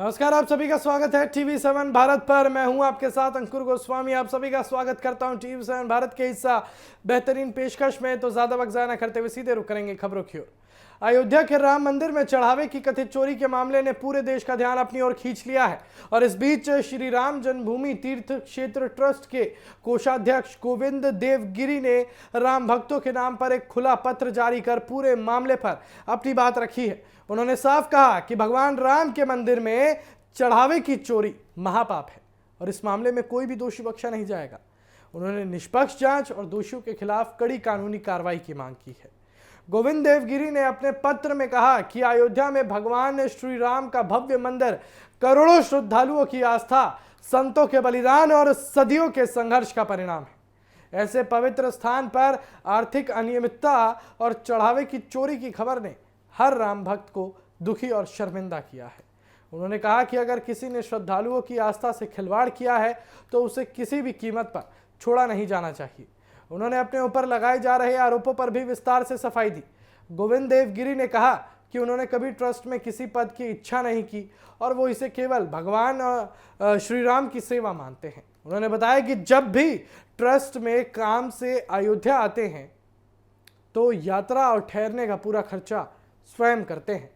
नमस्कार, आप सभी का स्वागत है TV7 भारत पर। मैं हूं आपके साथ अंकुर गोस्वामी। आप सभी का स्वागत करता हूं TV7 भारत के हिस्सा बेहतरीन पेशकश में। तो ज्यादा वक्त ज़ाया न करते हुए सीधे रुक करेंगे खबरों की ओर। अयोध्या के राम मंदिर में चढ़ावे की कथित चोरी के मामले ने पूरे देश का ध्यान अपनी ओर खींच लिया है और इस बीच श्री राम जन्मभूमि तीर्थ क्षेत्र ट्रस्ट के कोषाध्यक्ष गोविंद देव गिरी ने राम भक्तों के नाम पर एक खुला पत्र जारी कर पूरे मामले पर अपनी बात रखी है। उन्होंने साफ कहा कि भगवान राम के मंदिर में चढ़ावे की चोरी महापाप है और इस मामले में कोई भी दोषी बख्शा नहीं जाएगा। उन्होंने निष्पक्ष जांच और दोषियों के खिलाफ कड़ी कानूनी कार्रवाई की मांग की है। गोविंद देवगिरी ने अपने पत्र में कहा कि अयोध्या में भगवान श्री राम का भव्य मंदिर करोड़ों श्रद्धालुओं की आस्था, संतों के बलिदान और सदियों के संघर्ष का परिणाम है। ऐसे पवित्र स्थान पर आर्थिक अनियमितता और चढ़ावे की चोरी की खबर ने हर राम भक्त को दुखी और शर्मिंदा किया है। उन्होंने कहा कि अगर किसी ने श्रद्धालुओं की आस्था से खिलवाड़ किया है तो उसे किसी भी कीमत पर छोड़ा नहीं जाना चाहिए। उन्होंने अपने ऊपर लगाए जा रहे आरोपों पर भी विस्तार से सफाई दी। गोविंद देवगिरी ने कहा कि उन्होंने कभी ट्रस्ट में किसी पद की इच्छा नहीं की और वो इसे केवल भगवान श्री राम की सेवा मानते हैं। उन्होंने बताया कि जब भी ट्रस्ट में काम से अयोध्या आते हैं तो यात्रा और ठहरने का पूरा खर्चा स्वयं करते हैं।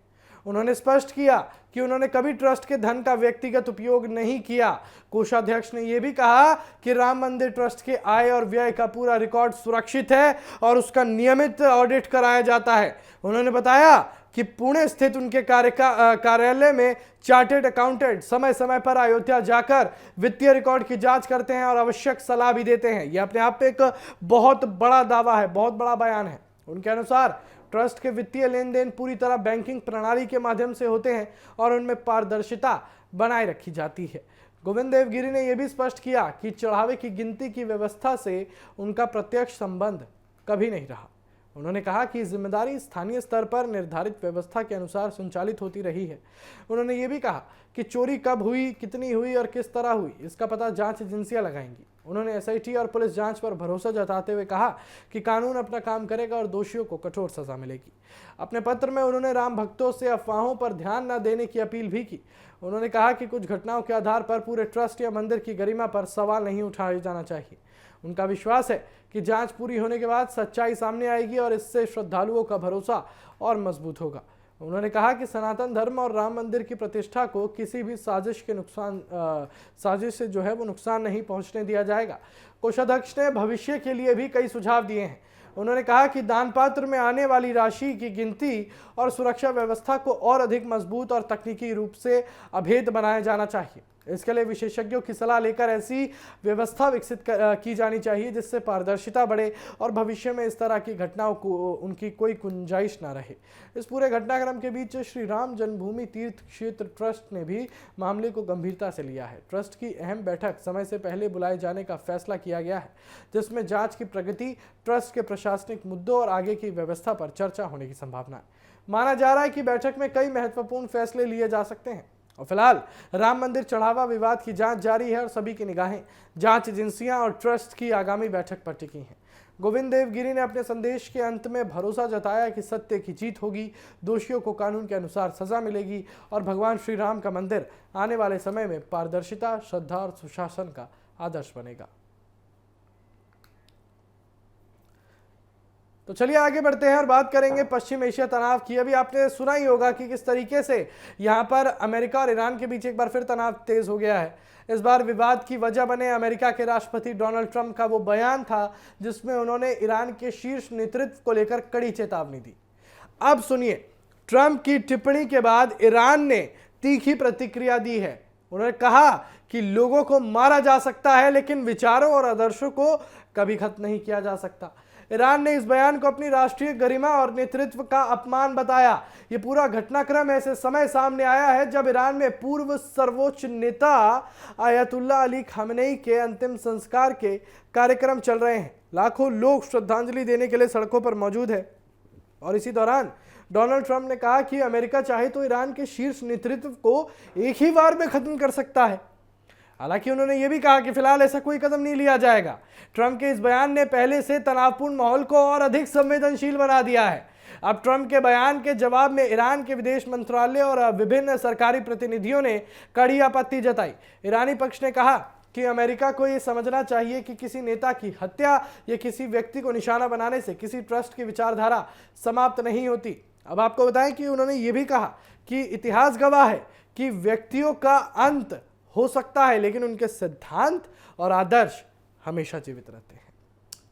उन्होंने स्पष्ट किया कि उन्होंने कभी ट्रस्ट के धन का व्यक्तिगत उपयोग नहीं किया। कोषाध्यक्ष ने यह भी कहा कि राम मंदिर ट्रस्ट के आय और व्यय का पूरा रिकॉर्ड सुरक्षित है और उसका नियमित ऑडिट कराया जाता है। उन्होंने बताया कि पुणे स्थित उनके कार्यालय में चार्टेड अकाउंटेंट समय समय पर अयोध्या जाकर वित्तीय रिकॉर्ड की जांच करते हैं और आवश्यक सलाह भी देते हैं। यह अपने आप में एक बहुत बड़ा दावा है, बहुत बड़ा बयान है। उनके अनुसार ट्रस्ट के वित्तीय लेन देन पूरी तरह बैंकिंग प्रणाली के माध्यम से होते हैं और उनमें पारदर्शिता बनाए रखी जाती है। गोविंद देवगिरी ने यह भी स्पष्ट किया कि चढ़ावे की गिनती की व्यवस्था से उनका प्रत्यक्ष संबंध कभी नहीं रहा। उन्होंने कहा कि जिम्मेदारी स्थानीय स्तर पर निर्धारित व्यवस्था के अनुसार संचालित होती रही है। उन्होंने ये भी कहा कि चोरी कब हुई, कितनी हुई और किस तरह हुई, इसका पता जांच एजेंसियां लगाएंगी। उन्होंने एसआईटी और पुलिस जांच पर भरोसा जताते हुए कहा कि कानून अपना काम करेगा और दोषियों को कठोर सजा मिलेगी। अपने पत्र में उन्होंने राम भक्तों से अफवाहों पर ध्यान न देने की अपील भी की। उन्होंने कहा कि कुछ घटनाओं के आधार पर पूरे ट्रस्ट या मंदिर की गरिमा पर सवाल नहीं उठाया जाना चाहिए। उनका विश्वास है कि जांच पूरी होने के बाद सच्चाई सामने आएगी और इससे श्रद्धालुओं का भरोसा और मजबूत होगा। उन्होंने कहा कि सनातन धर्म और राम मंदिर की प्रतिष्ठा को किसी भी साजिश से वो नुकसान नहीं पहुंचने दिया जाएगा। कोषाध्यक्ष ने भविष्य के लिए भी कई सुझाव दिए हैं। उन्होंने कहा कि दान पात्र में आने वाली राशि की गिनती और सुरक्षा व्यवस्था को और अधिक मजबूत और तकनीकी रूप से अभेद बनाया जाना चाहिए। इसके लिए विशेषज्ञों की सलाह लेकर ऐसी व्यवस्था विकसित की जानी चाहिए जिससे पारदर्शिता बढ़े और भविष्य में इस तरह की घटनाओं को उनकी कोई गुंजाइश ना रहे। इस पूरे घटनाक्रम के बीच श्री राम जन्मभूमि तीर्थ क्षेत्र ट्रस्ट ने भी मामले को गंभीरता से लिया है। ट्रस्ट की अहम बैठक समय से पहले बुलाए जाने का फैसला किया गया है, जिसमें जांच की प्रगति, ट्रस्ट के प्रशासनिक मुद्दों और आगे की व्यवस्था पर चर्चा होने की संभावना है। माना जा रहा है कि बैठक में कई महत्वपूर्ण फैसले लिए जा सकते हैं। और फिलहाल राम मंदिर चढ़ावा विवाद की जांच जारी है और सभी की निगाहें जांच एजेंसियां और ट्रस्ट की आगामी बैठक पर टिकी हैं। गोविंद देवगिरी ने अपने संदेश के अंत में भरोसा जताया कि सत्य की जीत होगी, दोषियों को कानून के अनुसार सजा मिलेगी और भगवान श्री राम का मंदिर आने वाले समय में पारदर्शिता, श्रद्धा और सुशासन का आदर्श बनेगा। तो चलिए आगे बढ़ते हैं और बात करेंगे पश्चिम एशिया तनाव की। अभी आपने सुना ही होगा कि किस तरीके से यहां पर अमेरिका और ईरान के बीच एक बार फिर तनाव तेज हो गया है। इस बार विवाद की वजह बने अमेरिका के राष्ट्रपति डोनाल्ड ट्रंप का वो बयान था जिसमें उन्होंने ईरान के शीर्ष नेतृत्व को लेकर कड़ी चेतावनी दी। अब सुनिए, ट्रंप की टिप्पणी के बाद ईरान ने तीखी प्रतिक्रिया दी है। उन्होंने कहा कि लोगों को मारा जा सकता है लेकिन विचारों और आदर्शों को कभी खत्म नहीं किया जा सकता। ईरान ने इस बयान को अपनी राष्ट्रीय गरिमा और नेतृत्व का अपमान बताया। यह पूरा घटनाक्रम ऐसे समय सामने आया है जब ईरान में पूर्व सर्वोच्च नेता आयतुल्लाह अली खामेनेई के अंतिम संस्कार के कार्यक्रम चल रहे हैं। लाखों लोग श्रद्धांजलि देने के लिए सड़कों पर मौजूद है और इसी दौरान डोनाल्ड ट्रंप ने कहा कि अमेरिका चाहे तो ईरान के शीर्ष नेतृत्व को एक ही बार में खत्म कर सकता है। हालांकि उन्होंने यह भी कहा कि फिलहाल ऐसा कोई कदम नहीं लिया जाएगा। ट्रंप के इस बयान ने पहले से तनावपूर्ण माहौल को और अधिक संवेदनशील बना दिया है। अब ट्रंप के बयान के जवाब में ईरान के विदेश मंत्रालय और विभिन्न सरकारी प्रतिनिधियों ने कड़ी आपत्ति जताई। ईरानी पक्ष ने कहा कि अमेरिका को यह समझना चाहिए कि किसी नेता की हत्या या किसी व्यक्ति को निशाना बनाने से किसी ट्रस्ट की विचारधारा समाप्त नहीं होती। अब आपको बताएं कि उन्होंने ये भी कहा कि इतिहास गवाह है कि व्यक्तियों का अंत हो सकता है, लेकिन उनके सिद्धांत और आदर्श हमेशा जीवित रहते हैं।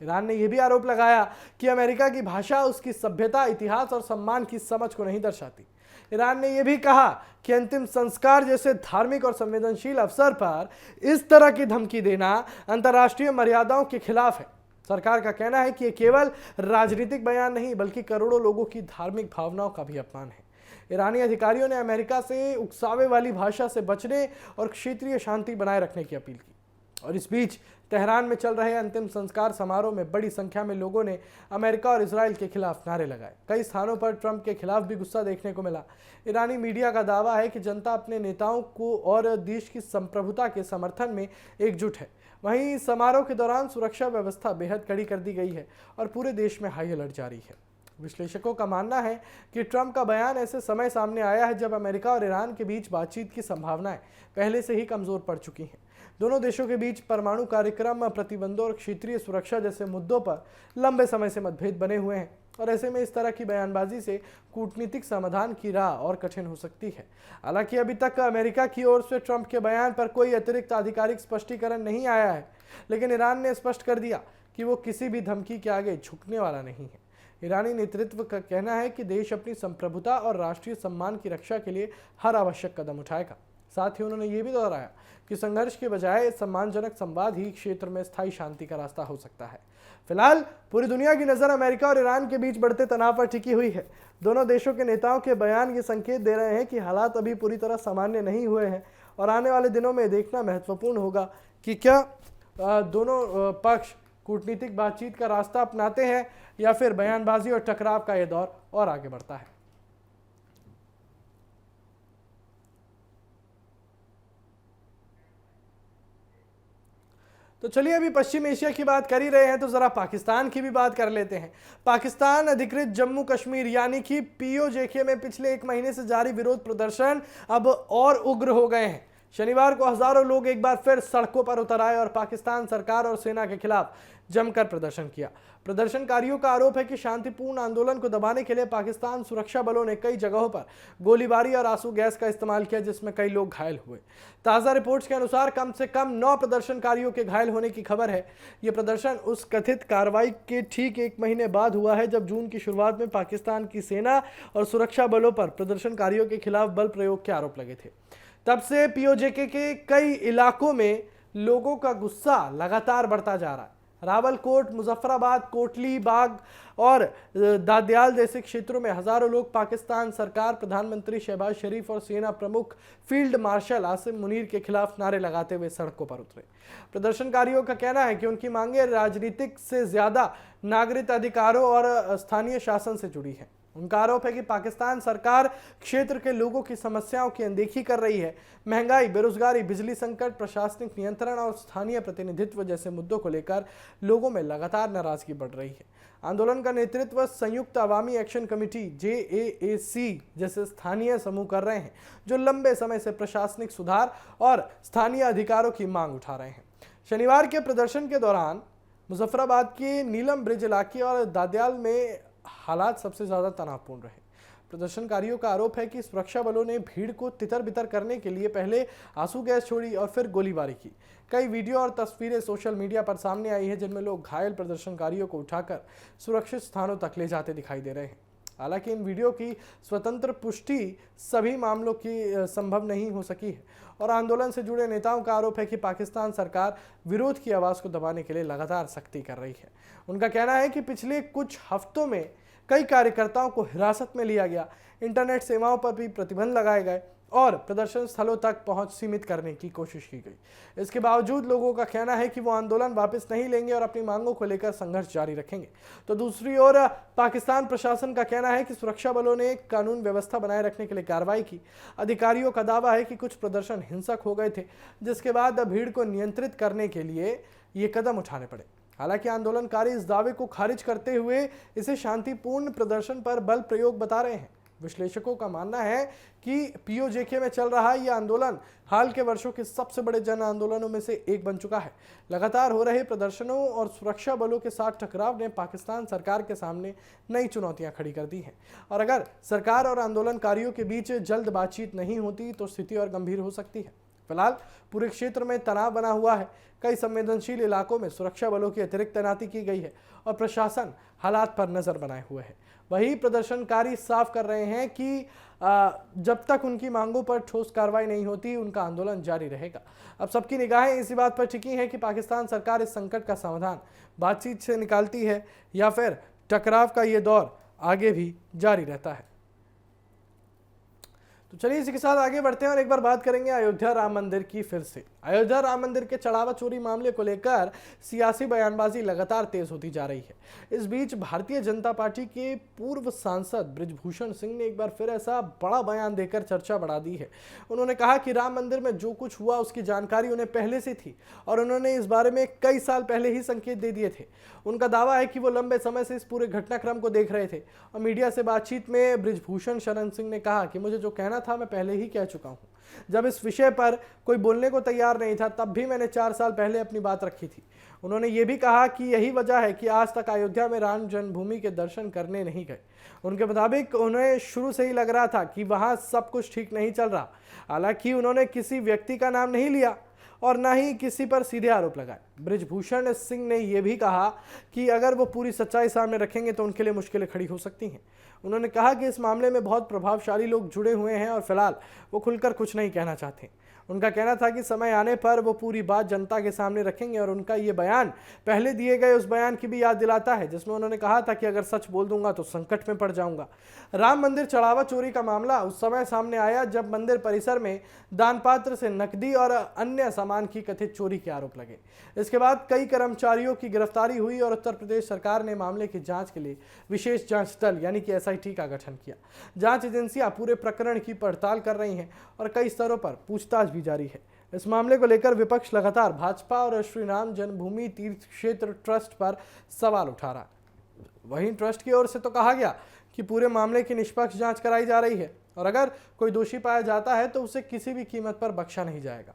ईरान ने यह भी आरोप लगाया कि अमेरिका की भाषा उसकी सभ्यता, इतिहास और सम्मान की समझ को नहीं दर्शाती। ईरान ने यह भी कहा कि अंतिम संस्कार जैसे धार्मिक और संवेदनशील अवसर पर इस तरह की धमकी देना अंतर्राष्ट्रीय मर्यादाओं के खिलाफ है। सरकार का कहना है कि यह केवल राजनीतिक बयान नहीं बल्कि करोड़ों लोगों की धार्मिक भावनाओं का भी अपमान है। ईरानी अधिकारियों ने अमेरिका से उकसावे वाली भाषा से बचने और क्षेत्रीय शांति बनाए रखने की अपील की। और इस बीच तेहरान में चल रहे अंतिम संस्कार समारोह में बड़ी संख्या में लोगों ने अमेरिका और इजराइल के खिलाफ नारे लगाए। कई स्थानों पर ट्रंप के खिलाफ भी गुस्सा देखने को मिला। ईरानी मीडिया का दावा है कि जनता अपने नेताओं को और देश की संप्रभुता के समर्थन में एकजुट है। वहीं समारोह के दौरान सुरक्षा व्यवस्था बेहद कड़ी कर दी गई है और पूरे देश में हाई अलर्ट जारी है। विश्लेषकों का मानना है कि ट्रंप का बयान ऐसे समय सामने आया है जब अमेरिका और ईरान के बीच बातचीत की संभावनाएं पहले से ही कमजोर पड़ चुकी हैं। दोनों देशों के बीच परमाणु कार्यक्रम, प्रतिबंधों और क्षेत्रीय सुरक्षा जैसे मुद्दों पर लंबे समय से मतभेद बने हुए हैं और ऐसे में इस तरह की बयानबाजी से कूटनीतिक समाधान की राह और कठिन हो सकती है। हालांकि अभी तक अमेरिका की ओर से ट्रंप के बयान पर कोई अतिरिक्त आधिकारिक स्पष्टीकरण नहीं आया है, लेकिन ईरान ने स्पष्ट कर दिया कि वो किसी भी धमकी के आगे झुकने वाला नहीं है। ईरानी नेतृत्व का कहना है कि देश अपनी संप्रभुता और राष्ट्रीय सम्मान की रक्षा के लिए हर आवश्यक कदम उठाएगा। साथ ही उन्होंने ये भी दोहराया कि संघर्ष के बजाय सम्मानजनक संवाद ही क्षेत्र में स्थायी शांति का रास्ता हो सकता है। फिलहाल पूरी दुनिया की नजर अमेरिका और ईरान के बीच बढ़ते तनाव पर टिकी हुई है। दोनों देशों के नेताओं के बयान ये संकेत दे रहे हैं कि हालात अभी पूरी तरह सामान्य नहीं हुए हैं और आने वाले दिनों में देखना महत्वपूर्ण होगा कि क्या दोनों पक्ष कूटनीतिक बातचीत का रास्ता अपनाते हैं या फिर बयानबाजी और टकराव का यह दौर और आगे बढ़ता है। तो चलिए, अभी पश्चिम एशिया की बात कर ही रहे हैं तो जरा पाकिस्तान की भी बात कर लेते हैं। पाकिस्तान अधिकृत जम्मू कश्मीर यानी कि पीओजेके में पिछले 1 महीने से जारी विरोध प्रदर्शन अब और उग्र हो गए हैं। शनिवार को हजारों लोग एक बार फिर सड़कों पर उतर आए और पाकिस्तान सरकार और सेना के खिलाफ जमकर प्रदर्शन किया। प्रदर्शनकारियों का आरोप है कि शांतिपूर्ण आंदोलन को दबाने के लिए पाकिस्तान सुरक्षा बलों ने कई जगहों पर गोलीबारी और आंसू गैस का इस्तेमाल किया, जिसमें कई लोग घायल हुए। ताज़ा रिपोर्ट्स के अनुसार कम से कम 9 प्रदर्शनकारियों के घायल होने की खबर है। ये प्रदर्शन उस कथित कार्रवाई के ठीक 1 महीने बाद हुआ है जब जून की शुरुआत में पाकिस्तान की सेना और सुरक्षा बलों पर प्रदर्शनकारियों के खिलाफ बल प्रयोग के आरोप लगे थे। तब से पीओजेके के कई इलाकों में लोगों का गुस्सा लगातार बढ़ता जा रहा है। रावलकोट, मुजफ्फराबाद, कोटली बाग और दादयाल जैसे क्षेत्रों में हजारों लोग पाकिस्तान सरकार, प्रधानमंत्री शहबाज शरीफ और सेना प्रमुख फील्ड मार्शल आसिम मुनीर के खिलाफ नारे लगाते हुए सड़कों पर उतरे। प्रदर्शनकारियों का कहना है कि उनकी मांगें राजनीतिक से ज्यादा नागरिक अधिकारों और स्थानीय शासन से जुड़ी हैं। उनका आरोप है कि पाकिस्तान सरकार क्षेत्र के लोगों की समस्याओं की अनदेखी कर रही है। महंगाई, बेरोजगारी, बिजली संकट, प्रशासनिक नियंत्रण और स्थानीय प्रतिनिधित्व जैसे मुद्दों को लेकर लोगों में लगातार नाराजगी बढ़ रही है। आंदोलन का नेतृत्व संयुक्त अवामी एक्शन कमेटी JAAC जैसे स्थानीय समूह कर रहे हैं, जो लंबे समय से प्रशासनिक सुधार और स्थानीय अधिकारों की मांग उठा रहे हैं। शनिवार के प्रदर्शन के दौरान मुजफ्फराबाद के नीलम ब्रिज इलाके और दादयाल में हालात सबसे ज्यादा तनावपूर्ण रहे। प्रदर्शनकारियों का आरोप है कि सुरक्षा बलों ने भीड़ को तितर बितर करने के लिए पहले आंसू गैस छोड़ी और फिर गोलीबारी की। कई वीडियो और तस्वीरें सोशल मीडिया पर सामने आई है जिनमें लोग घायल प्रदर्शनकारियों को उठाकर सुरक्षित स्थानों तक ले जाते दिखाई दे रहे हैं। हालांकि इन वीडियो की स्वतंत्र पुष्टि सभी मामलों की संभव नहीं हो सकी है और आंदोलन से जुड़े नेताओं का आरोप है कि पाकिस्तान सरकार विरोध की आवाज को दबाने के लिए लगातार सख्ती कर रही है। उनका कहना है कि पिछले कुछ हफ्तों में कई कार्यकर्ताओं को हिरासत में लिया गया, इंटरनेट सेवाओं पर भी प्रतिबंध लगाए गए और प्रदर्शन स्थलों तक पहुंच सीमित करने की कोशिश की गई। इसके बावजूद लोगों का कहना है कि वो आंदोलन वापस नहीं लेंगे और अपनी मांगों को लेकर संघर्ष जारी रखेंगे। तो दूसरी ओर पाकिस्तान प्रशासन का कहना है कि सुरक्षा बलों ने कानून व्यवस्था बनाए रखने के लिए कार्रवाई की। अधिकारियों का दावा है कि कुछ प्रदर्शन हिंसक हो गए थे, जिसके बाद भीड़ को नियंत्रित करने के लिए ये कदम उठाने पड़े। हालांकि आंदोलनकारी इस दावे को खारिज करते हुए इसे शांतिपूर्ण प्रदर्शन पर बल प्रयोग बता रहे हैं। विश्लेषकों का मानना है कि पीओजेके में चल रहा यह आंदोलन हाल के वर्षों के सबसे बड़े जन आंदोलनों में से एक बन चुका है। लगातार हो रहे प्रदर्शनों और सुरक्षा बलों के साथ टकराव ने पाकिस्तान सरकार के सामने नई चुनौतियां खड़ी कर दी हैं और अगर सरकार और आंदोलनकारियों के बीच जल्द बातचीत नहीं होती तो स्थिति और गंभीर हो सकती है। फिलहाल पूरे क्षेत्र में तनाव बना हुआ है। कई संवेदनशील इलाकों में सुरक्षा बलों की अतिरिक्त तैनाती की गई है और प्रशासन हालात पर नजर बनाए हुए है। वही प्रदर्शनकारी साफ कर रहे हैं कि जब तक उनकी मांगों पर ठोस कार्रवाई नहीं होती उनका आंदोलन जारी रहेगा। अब सबकी निगाहें इसी बात पर टिकी हैं कि पाकिस्तान सरकार इस संकट का समाधान बातचीत से निकालती है या फिर टकराव का ये दौर आगे भी जारी रहता है। तो चलिए इसी के साथ आगे बढ़ते हैं और एक बार बात करेंगे अयोध्या राम मंदिर की। फिर से अयोध्या राम मंदिर के चढ़ावा चोरी मामले को लेकर सियासी बयानबाजी लगातार तेज होती जा रही है। इस बीच भारतीय जनता पार्टी के पूर्व सांसद बृजभूषण सिंह ने एक बार फिर ऐसा बड़ा बयान देकर चर्चा बढ़ा दी है। उन्होंने कहा कि राम मंदिर में जो कुछ हुआ उसकी जानकारी उन्हें पहले से थी और उन्होंने इस बारे में कई साल पहले ही संकेत दे दिए थे। उनका दावा है कि वो लंबे समय से इस पूरे घटनाक्रम को देख रहे थे और मीडिया से बातचीत में बृजभूषण शरण सिंह ने कहा कि मुझे जो कहना था मैं पहले ही कह चुका हूं। जब इस विषय पर कोई बोलने को तैयार नहीं था तब भी मैंने 4 साल पहले अपनी बात रखी थी। उन्होंने ये भी कहा कि यही वजह है कि आज तक अयोध्या में राम जन्मभूमि के दर्शन करने नहीं गए। उनके मुताबिक उन्हें शुरू से ही लग रहा था कि वहां सब कुछ ठीक नहीं चल रहा। हालांकि उन्होंने किसी व्यक्ति का नाम नहीं लिया और न ही किसी पर सीधे आरोप लगाए। बृजभूषण सिंह ने यह भी कहा कि अगर वो पूरी सच्चाई सामने रखेंगे तो उनके लिए मुश्किलें खड़ी हो सकती हैं। उन्होंने कहा कि इस मामले में बहुत प्रभावशाली लोग जुड़े हुए हैं और फिलहाल वो खुलकर कुछ नहीं कहना चाहते। उनका कहना था कि समय आने पर वो पूरी बात जनता के सामने रखेंगे और उनका ये बयान पहले दिए गए उस बयान की भी याद दिलाता है जिसमें उन्होंने कहा था कि अगर सच बोल दूंगा तो संकट में पड़ जाऊंगा। राम मंदिर चढ़ावा चोरी का मामला उस समय सामने आया जब मंदिर परिसर में दान पात्र से नकदी और अन्य सामान की कथित चोरी के आरोप लगे। इसके बाद कई कर्मचारियों की गिरफ्तारी हुई और उत्तर प्रदेश सरकार ने मामले की जांच के लिए विशेष जांच दल यानी कि SIT का गठन किया। जांच एजेंसियां पूरे प्रकरण की पड़ताल कर रही हैं और कई स्तरों पर पूछताछ भी जारी है। इस मामले को लेकर विपक्ष लगातार भाजपा और श्री राम जन्मभूमि तीर्थ क्षेत्र ट्रस्ट पर सवाल उठा रहा है। वहीं ट्रस्ट की ओर से तो कहा गया कि पूरे मामले की निष्पक्ष जांच कराई जा रही है और अगर कोई दोषी पाया जाता है तो उसे किसी भी कीमत पर बख्शा नहीं जाएगा।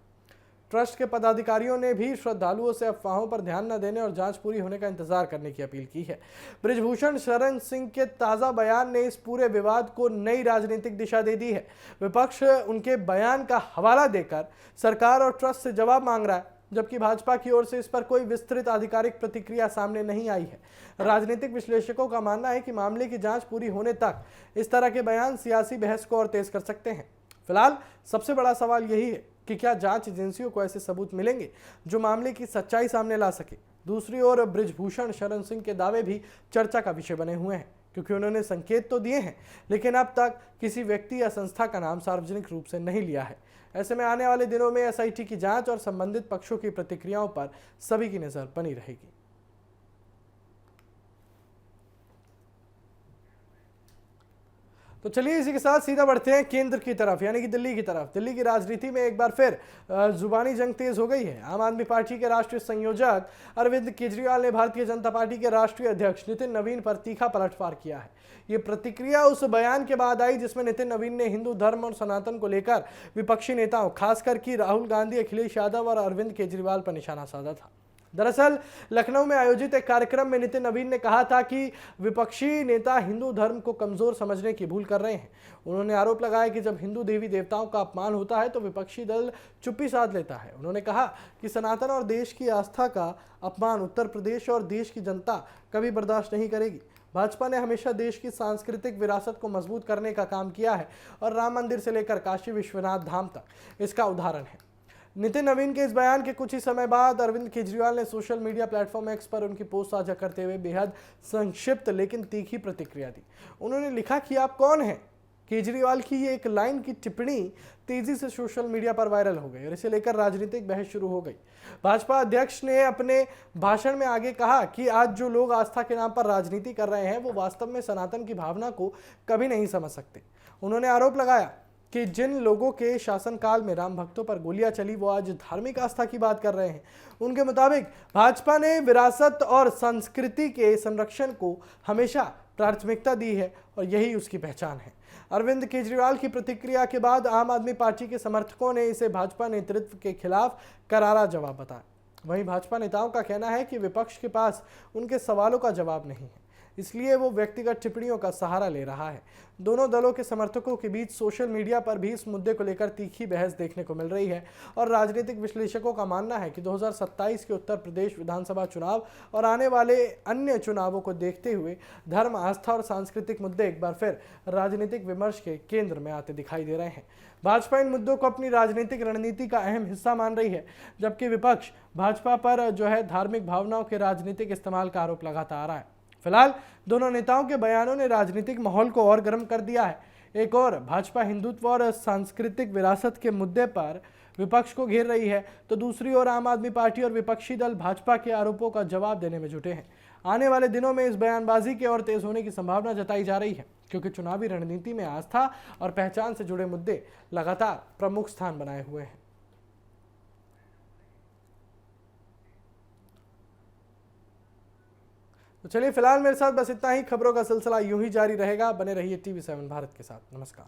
ट्रस्ट के पदाधिकारियों ने भी श्रद्धालुओं से अफवाहों पर ध्यान न देने और जांच पूरी होने का इंतजार करने की अपील की है। बृजभूषण शरण सिंह के ताजा बयान ने इस पूरे विवाद को नई राजनीतिक दिशा दे दी है। विपक्ष उनके बयान का हवाला देकर सरकार और ट्रस्ट से जवाब मांग रहा है, जबकि भाजपा की ओर से इस पर कोई विस्तृत आधिकारिक प्रतिक्रिया सामने नहीं आई है। राजनीतिक विश्लेषकों का मानना है कि मामले की जांच पूरी होने तक इस तरह के बयान सियासी बहस को और तेज कर सकते हैं। फिलहाल सबसे बड़ा सवाल यही है कि क्या जांच एजेंसियों को ऐसे सबूत मिलेंगे जो मामले की सच्चाई सामने ला सके। दूसरी ओर बृजभूषण शरण सिंह के दावे भी चर्चा का विषय बने हुए हैं क्योंकि उन्होंने संकेत तो दिए हैं लेकिन अब तक किसी व्यक्ति या संस्था का नाम सार्वजनिक रूप से नहीं लिया है। ऐसे में आने वाले दिनों में SIT की जांच और संबंधित पक्षों की प्रतिक्रियाओं पर सभी की नजर बनी रहेगी। तो चलिए इसी के साथ सीधा बढ़ते हैं केंद्र की तरफ यानी कि दिल्ली की तरफ। दिल्ली की राजनीति में एक बार फिर जुबानी जंग तेज हो गई है। आम आदमी पार्टी के राष्ट्रीय संयोजक अरविंद केजरीवाल ने भारतीय जनता पार्टी के राष्ट्रीय अध्यक्ष नितिन नवीन पर तीखा पलटवार किया है। ये प्रतिक्रिया उस बयान के बाद आई जिसमें नितिन नवीन ने हिंदू धर्म और सनातन को लेकर विपक्षी नेताओं खासकर कि राहुल गांधी, अखिलेश यादव और अरविंद केजरीवाल पर निशाना साधा था। दरअसल लखनऊ में आयोजित एक कार्यक्रम में नितिन नवीन ने कहा था कि विपक्षी नेता हिंदू धर्म को कमजोर समझने की भूल कर रहे हैं। उन्होंने आरोप लगाया कि जब हिंदू देवी देवताओं का अपमान होता है तो विपक्षी दल चुप्पी साध लेता है। उन्होंने कहा कि सनातन और देश की आस्था का अपमान उत्तर प्रदेश और देश की जनता कभी बर्दाश्त नहीं करेगी। भाजपा ने हमेशा देश की सांस्कृतिक विरासत को मजबूत करने का काम किया है और राम मंदिर से लेकर काशी विश्वनाथ धाम तक इसका उदाहरण है। नितिन नवीन के इस बयान के कुछ ही समय बाद अरविंद केजरीवाल ने सोशल मीडिया प्लेटफॉर्म X पर उनकी पोस्ट साझा करते हुए बेहद संक्षिप्त लेकिन तीखी प्रतिक्रिया दी। उन्होंने लिखा कि आप कौन हैं केजरीवाल की ये एक लाइन की टिप्पणी तेजी से सोशल मीडिया पर वायरल हो गई और इसे लेकर राजनीतिक बहस शुरू हो गई। भाजपा अध्यक्ष ने अपने भाषण में आगे कहा कि आज जो लोग आस्था के नाम पर राजनीति कर रहे हैं वो वास्तव में सनातन की भावना को कभी नहीं समझ सकते। उन्होंने आरोप लगाया कि जिन लोगों के शासनकाल में राम भक्तों पर गोलियां चली वो आज धार्मिक आस्था की बात कर रहे हैं। उनके मुताबिक भाजपा ने विरासत और संस्कृति के संरक्षण को हमेशा प्राथमिकता दी है और यही उसकी पहचान है। अरविंद केजरीवाल की प्रतिक्रिया के बाद आम आदमी पार्टी के समर्थकों ने इसे भाजपा नेतृत्व के खिलाफ करारा जवाब बताया। वहीं भाजपा नेताओं का कहना है कि विपक्ष के पास उनके सवालों का जवाब नहीं है, इसलिए वो व्यक्तिगत टिप्पणियों का सहारा ले रहा है। दोनों दलों के समर्थकों के बीच सोशल मीडिया पर भी इस मुद्दे को लेकर तीखी बहस देखने को मिल रही है और राजनीतिक विश्लेषकों का मानना है कि 2027 के उत्तर प्रदेश विधानसभा चुनाव और आने वाले अन्य चुनावों को देखते हुए धर्म, आस्था और सांस्कृतिक मुद्दे एक बार फिर राजनीतिक विमर्श के केंद्र में आते दिखाई दे रहे हैं। भाजपा इन मुद्दों को अपनी राजनीतिक रणनीति का अहम हिस्सा मान रही है, जबकि विपक्ष भाजपा पर धार्मिक भावनाओं के राजनीतिक इस्तेमाल का आरोप लगाता आ रहा है। फिलहाल दोनों नेताओं के बयानों ने राजनीतिक माहौल को और गर्म कर दिया है। एक और भाजपा हिंदुत्व और सांस्कृतिक विरासत के मुद्दे पर विपक्ष को घेर रही है, तो दूसरी ओर आम आदमी पार्टी और विपक्षी दल भाजपा के आरोपों का जवाब देने में जुटे हैं। आने वाले दिनों में इस बयानबाजी के और तेज होने की संभावना जताई जा रही है, क्योंकि चुनावी रणनीति में आस्था और पहचान से जुड़े मुद्दे लगातार प्रमुख स्थान बनाए हुए हैं। तो चलिए फिलहाल मेरे साथ बस इतना ही। खबरों का सिलसिला यूं ही जारी रहेगा। बने रहिए TV7 भारत के साथ। नमस्कार।